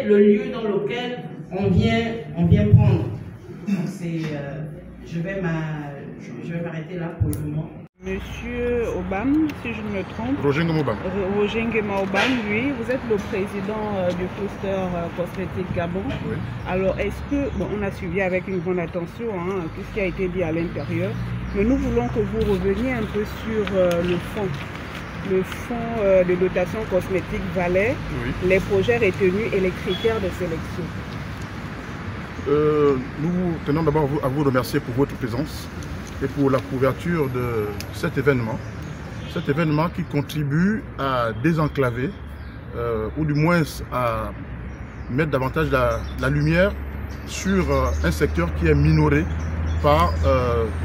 le lieu dans lequel on vient prendre. Je vais m'arrêter là pour le moment. Monsieur Obam, si je ne me trompe. Roger Ngema. Roger Ngema Obam, lui, vous êtes le président du cluster cosmétique Gabon. Oui. Alors, est-ce que, bon, on a suivi avec une grande attention tout ce qui a été dit à l'intérieur, mais nous voulons que vous reveniez un peu sur le fonds de dotation cosmétique Valais, oui, les projets retenus et les critères de sélection. Nous tenons d'abord à vous remercier pour votre présence et pour la couverture de cet événement qui contribue à désenclaver ou du moins à mettre davantage la lumière sur un secteur qui est minoré par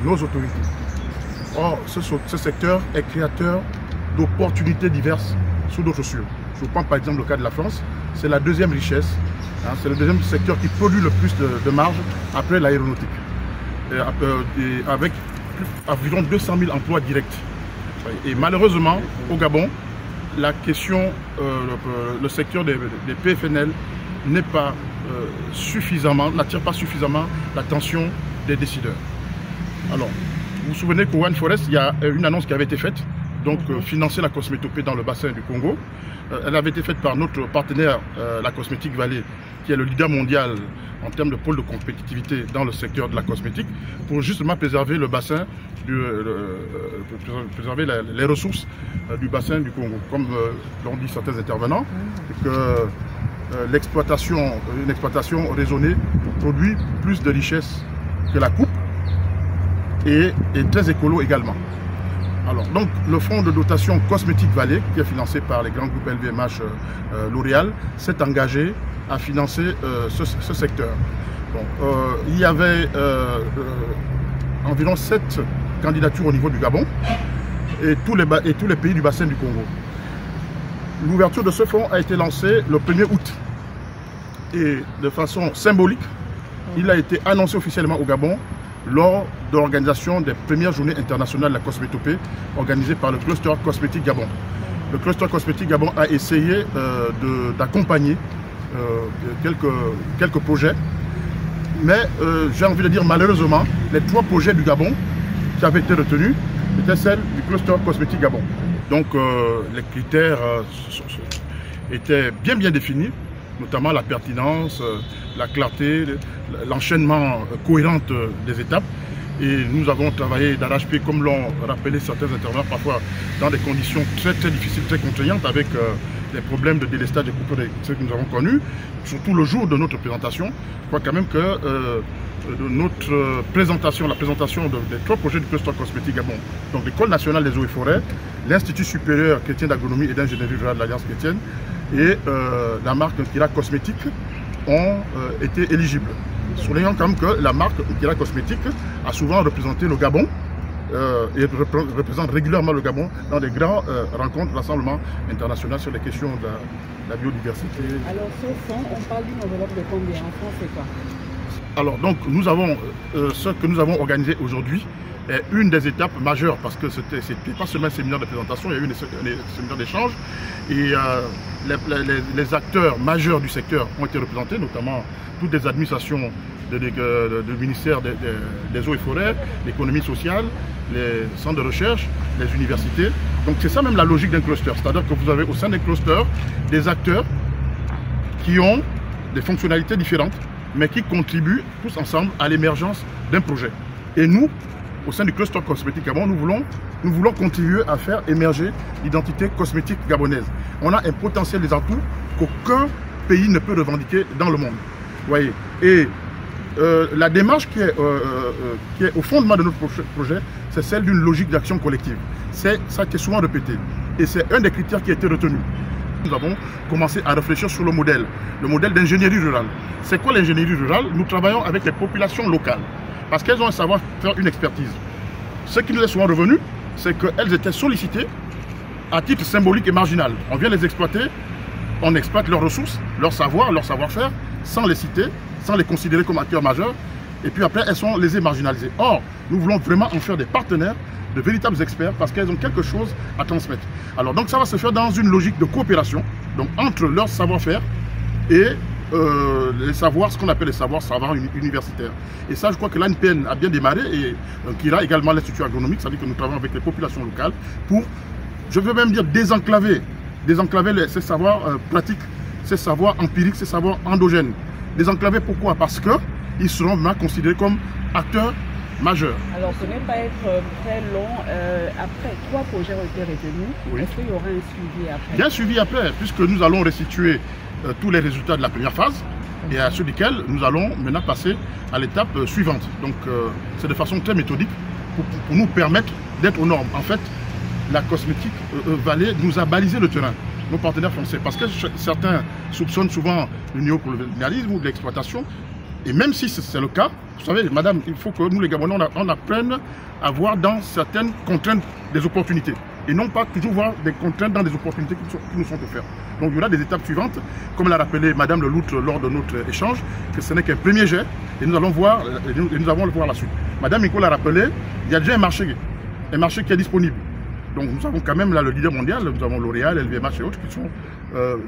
nos autorités. Or, ce secteur est créateur d'opportunités diverses sous d'autres cieux. Je prends par exemple le cas de la France, c'est la deuxième richesse, c'est le deuxième secteur qui produit le plus de marge après l'aéronautique, avec environ 200 000 emplois directs. Et malheureusement, au Gabon, la question, le secteur des PFNL n'attire pas suffisamment l'attention des décideurs. Alors, vous vous souvenez qu'au One Forest, il y a une annonce qui avait été faite, donc financer la cosmétopée dans le bassin du Congo. Elle avait été faite par notre partenaire, la Cosmétique Vallée, qui est le leader mondial en termes de pôle de compétitivité dans le secteur de la cosmétique, pour justement préserver le bassin, préserver les ressources du bassin du Congo. Comme l'ont dit certains intervenants, que une exploitation raisonnée produit plus de richesses que la coupe et très écolo également. Alors, donc, le fonds de dotation cosmétique Vallée, qui est financé par les grands groupes LVMH, L'Oréal, s'est engagé à financer ce secteur. Bon, il y avait environ 7 candidatures au niveau du Gabon et tous les pays du bassin du Congo. L'ouverture de ce fonds a été lancée le 1er août et de façon symbolique, il a été annoncé officiellement au Gabon lors de l'organisation des premières journées internationales de la cosmétopée organisées par le cluster cosmétique Gabon. Le cluster cosmétique Gabon a essayé d'accompagner quelques projets, mais j'ai envie de dire malheureusement, les 3 projets du Gabon qui avaient été retenus étaient celles du cluster cosmétique Gabon. Donc les critères étaient bien définis, notamment la pertinence, la clarté, l'enchaînement cohérent des étapes. Et nous avons travaillé d'arrache-pied, comme l'ont rappelé certains intervenants, parfois dans des conditions très difficiles, très contraignantes, avec les problèmes de délestage des coupures que nous avons connus, surtout le jour de notre présentation. Je crois quand même que notre présentation, la présentation des 3 projets du cluster cosmétique Gabon, donc l'École nationale des eaux et forêts, l'Institut supérieur chrétien d'agronomie et d'ingénierie rurale de l'Alliance chrétienne et la marque Kira Cosmétique ont été éligibles. Soulignons quand même que la marque Kira Cosmétique a souvent représenté le Gabon et représente régulièrement le Gabon dans des grands rencontres, rassemblements internationaux sur les questions de la biodiversité. Alors ce fonds, on parle d'une enveloppe de combien? En France, c'est quoi? Alors donc nous avons ce que nous avons organisé aujourd'hui est une des étapes majeures, parce que c'était pas seulement un séminaire de présentation, il y a eu des séminaires d'échange et les acteurs majeurs du secteur ont été représentés, notamment toutes les administrations du ministère des eaux et forêts, l'économie sociale, les centres de recherche, les universités. Donc c'est ça même la logique d'un cluster, c'est-à-dire que vous avez au sein des clusters des acteurs qui ont des fonctionnalités différentes, mais qui contribuent tous ensemble à l'émergence d'un projet. Et nous, au sein du cluster cosmétique Gabon, nous voulons contribuer à faire émerger l'identité cosmétique gabonaise. On a un potentiel des atouts qu'aucun pays ne peut revendiquer dans le monde. Vous voyez. Et la démarche qui est au fondement de notre projet, c'est celle d'une logique d'action collective. C'est ça qui est souvent répété. Et c'est un des critères qui a été retenu. Nous avons commencé à réfléchir sur le modèle d'ingénierie rurale. C'est quoi l'ingénierie rurale? Nous travaillons avec les populations locales, parce qu'elles ont un savoir-faire, une expertise. Ce qui nous est souvent revenu, c'est qu'elles étaient sollicitées à titre symbolique et marginal. On vient les exploiter, on exploite leurs ressources, leur savoir, leur savoir-faire, sans les citer, sans les considérer comme acteurs majeurs, et puis après elles sont lésées, marginalisées. Or, nous voulons vraiment en faire des partenaires, de véritables experts, parce qu'elles ont quelque chose à transmettre. Alors donc ça va se faire dans une logique de coopération, donc entre leur savoir-faire et les savoirs, ce qu'on appelle les savoirs universitaires. Et ça, je crois que l'ANPN a bien démarré et qu'il a également l'Institut agronomique, c'est-à-dire que nous travaillons avec les populations locales pour, je veux même dire, désenclaver ces savoirs pratiques, ces savoirs empiriques, ces savoirs endogènes. Désenclaver pourquoi? Parce qu'ils seront maintenant considérés comme acteurs majeurs. Alors, ce n'est pas être très long. Après, 3 projets ont été retenus. Oui. Est-ce qu'il y aura un suivi après? Il y a un suivi après, puisque nous allons restituer tous les résultats de la première phase et à ceux desquels nous allons maintenant passer à l'étape suivante. Donc, c'est de façon très méthodique pour nous permettre d'être aux normes. En fait, la cosmétique Vallée nous a balisé le terrain, nos partenaires français, parce que certains soupçonnent souvent le néocolonialisme ou de l'exploitation. Et même si c'est le cas, vous savez, madame, il faut que nous, les Gabonais, on apprenne à voir dans certaines contraintes des opportunités. Et non pas toujours voir des contraintes dans des opportunités qui nous sont offertes. Donc il y aura des étapes suivantes, comme l'a rappelé madame Leloutre lors de notre échange, que ce n'est qu'un premier jet, et nous allons voir, nous allons le voir la suite. Madame Miko l'a rappelé, il y a déjà un marché qui est disponible. Donc nous avons quand même là le leader mondial, nous avons L'Oréal, LVMH et autres qui sont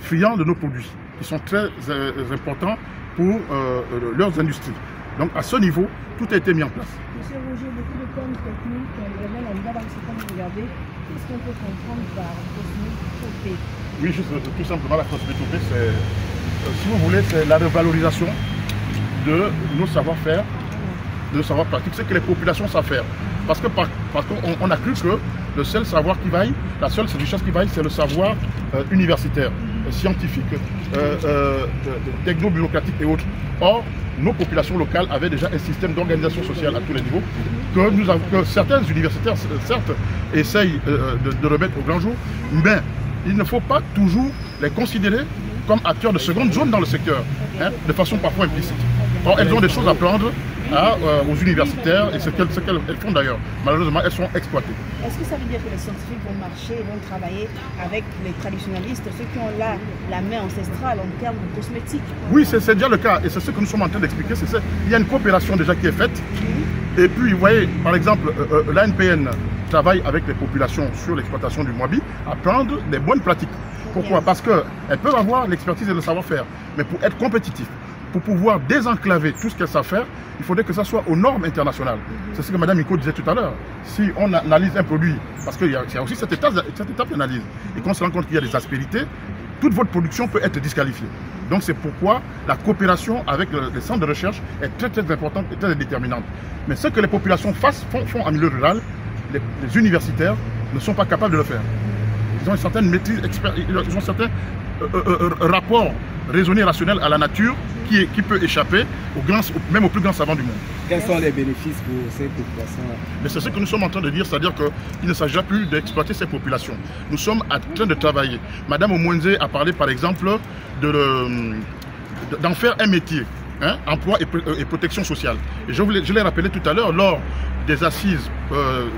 friands de nos produits, qui sont très importants pour leurs industries. Donc à ce niveau, tout a été mis en place. Monsieur Roger, beaucoup de termes techniques, on va dans ce temps de regarder. Qu'est-ce qu'on peut comprendre par cosmétopée? Oui, juste tout simplement la cosmétopée, c'est, si vous voulez, c'est la revalorisation de nos savoir-faire, de nos savoirs pratiques, c'est que les populations savent faire. Parce qu'on a cru que le seul savoir qui vaille, la seule richesse qui vaille, c'est le savoir universitaire, scientifique, techno-bureaucratique et autres. Or, nos populations locales avaient déjà un système d'organisation sociale à tous les niveaux que certains universitaires, certes, essayent de remettre au grand jour, mais il ne faut pas toujours les considérer comme acteurs de seconde zone dans le secteur, hein, de façon parfois implicite. Or, elles ont des choses à prendre aux universitaires, et c'est ce qu'elles font d'ailleurs. Malheureusement, elles sont exploitées. Est-ce que ça veut dire que les scientifiques vont marcher, vont travailler avec les traditionnalistes, ceux qui ont là la main ancestrale en termes de cosmétiques? Oui, c'est déjà le cas, et c'est ce que nous sommes en train d'expliquer. Il y a une coopération déjà qui est faite, et puis vous voyez, par exemple, l'ANPN travaille avec les populations sur l'exploitation du Mwabi à prendre des bonnes pratiques. Pourquoi? Parce qu'elles peuvent avoir l'expertise et le savoir-faire, mais pour être compétitifs, pour pouvoir désenclaver tout ce qu'elles savent faire, il faudrait que ça soit aux normes internationales. C'est ce que Mme Miko disait tout à l'heure. Si on analyse un produit, parce qu'il y a aussi cette étape d'analyse, et qu'on se rend compte qu'il y a des aspérités, toute votre production peut être disqualifiée. Donc c'est pourquoi la coopération avec les centres de recherche est très très importante et très déterminante. Mais ce que les populations font en milieu rural, les universitaires ne sont pas capables de le faire. Ils ont une certaine maîtrise, ils ont certains rapports raisonnés, rationnels à la nature qui peut échapper même aux plus grands savants du monde. Quels sont les bénéfices pour ces populations-là? Mais c'est ce que nous sommes en train de dire, c'est-à-dire qu'il ne s'agit plus d'exploiter ces populations. Nous sommes en train de travailler. Madame Omwenze a parlé par exemple d'en faire un métier, hein, emploi et protection sociale. Et je l'ai rappelé tout à l'heure, lors des assises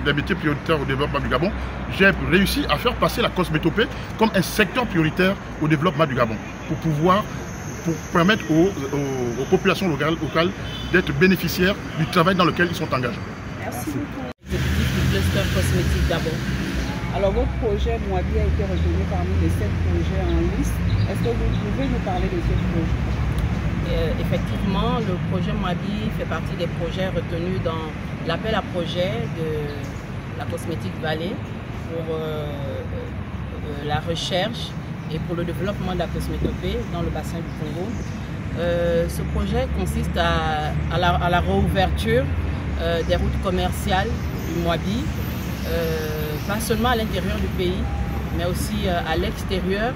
des métiers prioritaires au développement du Gabon, j'ai réussi à faire passer la cosmétopée comme un secteur prioritaire au développement du Gabon, pour permettre aux populations locales d'être bénéficiaires du travail dans lequel ils sont engagés. Merci beaucoup. Exécutif du cluster cosmétique Gabon. Alors votre projet Mwabi a été retenu parmi les 7 projets en liste. Est-ce que vous pouvez nous parler de ce projet? Effectivement, le projet Mwabi fait partie des projets retenus dans l'appel à projet de la Cosmétique Vallée pour la recherche et pour le développement de la cosmétopée dans le bassin du Congo. Ce projet consiste à la réouverture des routes commerciales du Mwabi, pas seulement à l'intérieur du pays, mais aussi à l'extérieur,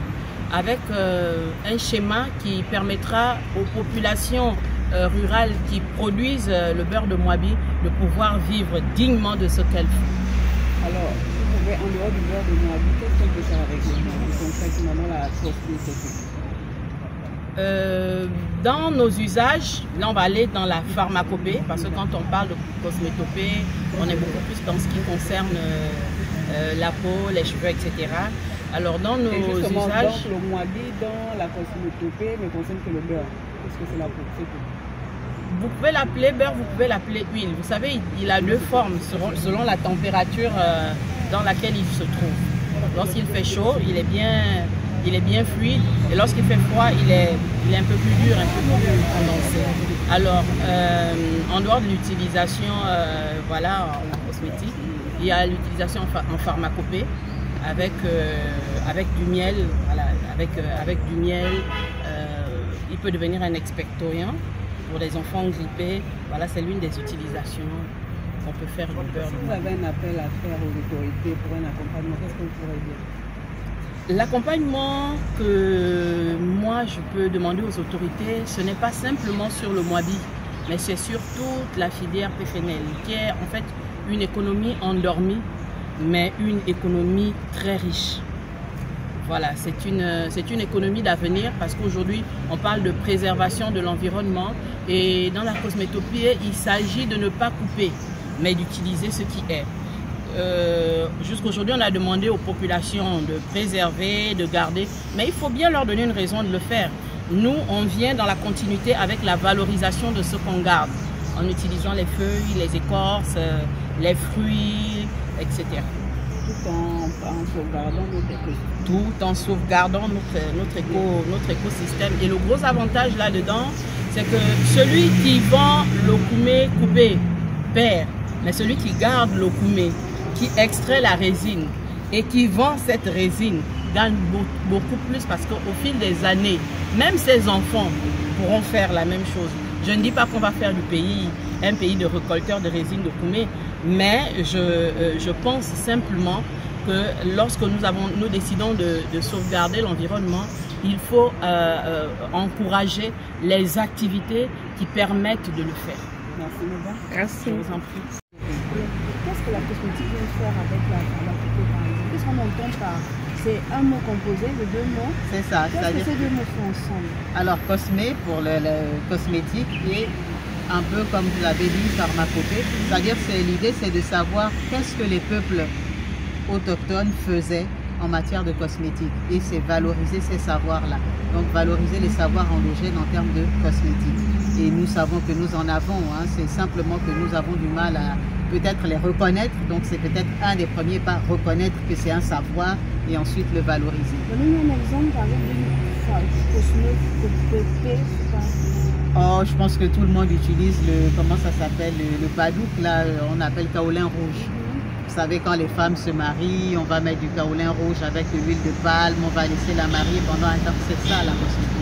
avec un schéma qui permettra aux populations rurales qui produisent le beurre de Mwabi de pouvoir vivre dignement de ce qu'elles font. Alors, en dehors du beurre de Mwabi, qu'est-ce qu'on peut faire avec le Mwabi concrètement la cosmétopée? Dans nos usages, là on va aller dans la pharmacopée, parce que quand on parle de cosmétopée, on est beaucoup plus dans ce qui concerne la peau, les cheveux, etc. Alors dans nos usages... Donc le Mwabi dans la cosmétopée ne concerne que le beurre. Qu'est-ce que c'est la peau? Vous pouvez l'appeler beurre, vous pouvez l'appeler huile. Vous savez, il a deux formes selon la température dans laquelle il se trouve. Lorsqu'il fait chaud, il est bien il est bien fluide. Et lorsqu'il fait froid, il est un peu plus dur, un peu plus condensé. Alors, en dehors de l'utilisation voilà, en cosmétique, il y a l'utilisation en pharmacopée avec du miel. Voilà, avec du miel, il peut devenir un expectorant pour les enfants grippés. Voilà, c'est l'une des utilisations qu'on peut faire du beurre. Si vous avez un appel à faire aux autorités pour un accompagnement, qu'est-ce que vous pourrez dire? L'accompagnement que moi je peux demander aux autorités, ce n'est pas simplement sur le Moabi, mais c'est sur toute la filière PFNL, qui est en fait une économie endormie, mais une économie très riche. Voilà, c'est une économie d'avenir parce qu'aujourd'hui, on parle de préservation de l'environnement et dans la cosmétopie, il s'agit de ne pas couper, mais d'utiliser ce qui est. Jusqu'aujourd'hui, on a demandé aux populations de préserver, de garder, mais il faut bien leur donner une raison de le faire. Nous, on vient dans la continuité avec la valorisation de ce qu'on garde, en utilisant les feuilles, les écorces, les fruits, etc. Tout en sauvegardant notre écosystème. Tout en sauvegardant notre écosystème. Et le gros avantage là-dedans, c'est que celui qui vend l'okoumé coupé perd, mais celui qui garde l'okoumé, qui extrait la résine et qui vend cette résine, gagne beaucoup plus parce qu'au fil des années, même ses enfants pourront faire la même chose. Je ne dis pas qu'on va faire du pays un pays de récolteurs de résine d'okoumé, mais je pense simplement que lorsque nous décidons de sauvegarder l'environnement, il faut encourager les activités qui permettent de le faire. Merci, madame. Merci. Je vous en prie. Qu'est-ce que la cosmétique vient faire avec la photo, par exemple? Qu'est-ce qu'on entend par... C'est un mot composé de deux mots. C'est ça. Qu'est-ce que ces deux mots font ensemble? Alors, cosmé pour le cosmétique et un peu comme vous l'avez dit, pharmacopée. C'est-à-dire que l'idée, c'est de savoir qu'est-ce que les peuples autochtones faisaient en matière de cosmétique. Et c'est valoriser ces savoirs-là. Donc, valoriser les savoirs endogènes en termes de cosmétique. Et nous savons que nous en avons. Hein, c'est simplement que nous avons du mal à peut-être les reconnaître. Donc, c'est peut-être un des premiers pas, reconnaître que c'est un savoir et ensuite le valoriser. Donnez-nous un exemple, par exemple, d'une cosmétique. Oh, je pense que tout le monde utilise comment ça s'appelle, le badouk, là, on appelle kaolin rouge. Vous savez, quand les femmes se marient, on va mettre du kaolin rouge avec de l'huile de palme, on va laisser la marier pendant un temps. C'est ça, la cosmétique.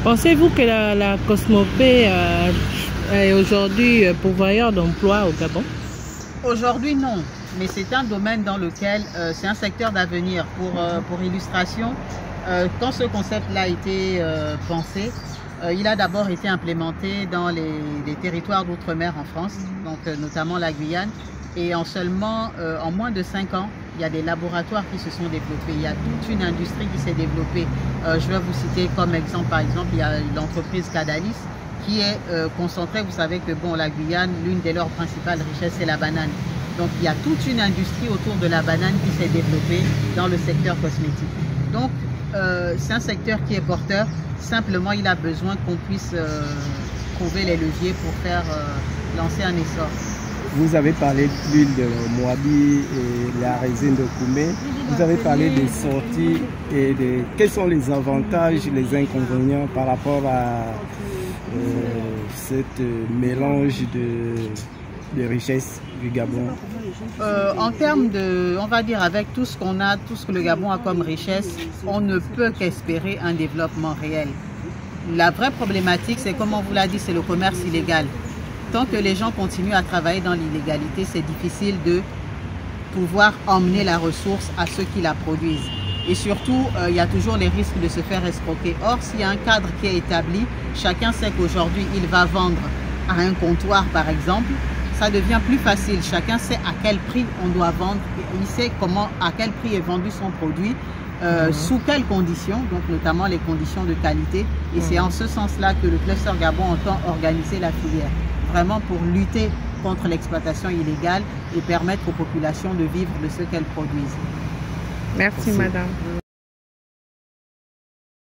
Pensez-vous que la cosmopée est aujourd'hui pourvoyeur d'emploi au Gabon? Aujourd'hui, non. Mais c'est un domaine dans lequel c'est un secteur d'avenir. Pour illustration, quand ce concept-là a été pensé, il a d'abord été implémenté dans les territoires d'outre-mer en France, donc notamment la Guyane. Et en moins de 5 ans, il y a des laboratoires qui se sont développés. Il y a toute une industrie qui s'est développée. Je vais vous citer comme exemple, par exemple, il y a l'entreprise Cadalis qui est concentrée. Vous savez que la Guyane, l'une de leurs principales richesses, c'est la banane. Donc il y a toute une industrie autour de la banane qui s'est développée dans le secteur cosmétique. Donc c'est un secteur qui est porteur. Simplement, il a besoin qu'on puisse trouver les leviers pour faire lancer un essor. Vous avez parlé de l'huile de Moabi et la résine de Koumé. Vous avez parlé des sorties et de quels sont les avantages, les inconvénients par rapport à ce mélange de richesses du Gabon. En termes de, on va dire, avec tout ce qu'on a, tout ce que le Gabon a comme richesse, on ne peut qu'espérer un développement réel. La vraie problématique, c'est comme on vous l'a dit, c'est le commerce illégal. Tant que les gens continuent à travailler dans l'illégalité, c'est difficile de pouvoir emmener la ressource à ceux qui la produisent. Et surtout, il y a toujours les risques de se faire escroquer. Or, s'il y a un cadre qui est établi, chacun sait qu'aujourd'hui, il va vendre à un comptoir, par exemple, ça devient plus facile. Chacun sait à quel prix on doit vendre. Il sait à quel prix est vendu son produit, sous quelles conditions, donc notamment les conditions de qualité. Et c'est en ce sens-là que le Cluster Gabon entend organiser la filière. Vraiment pour lutter contre l'exploitation illégale et permettre aux populations de vivre de ce qu'elles produisent. Merci, madame.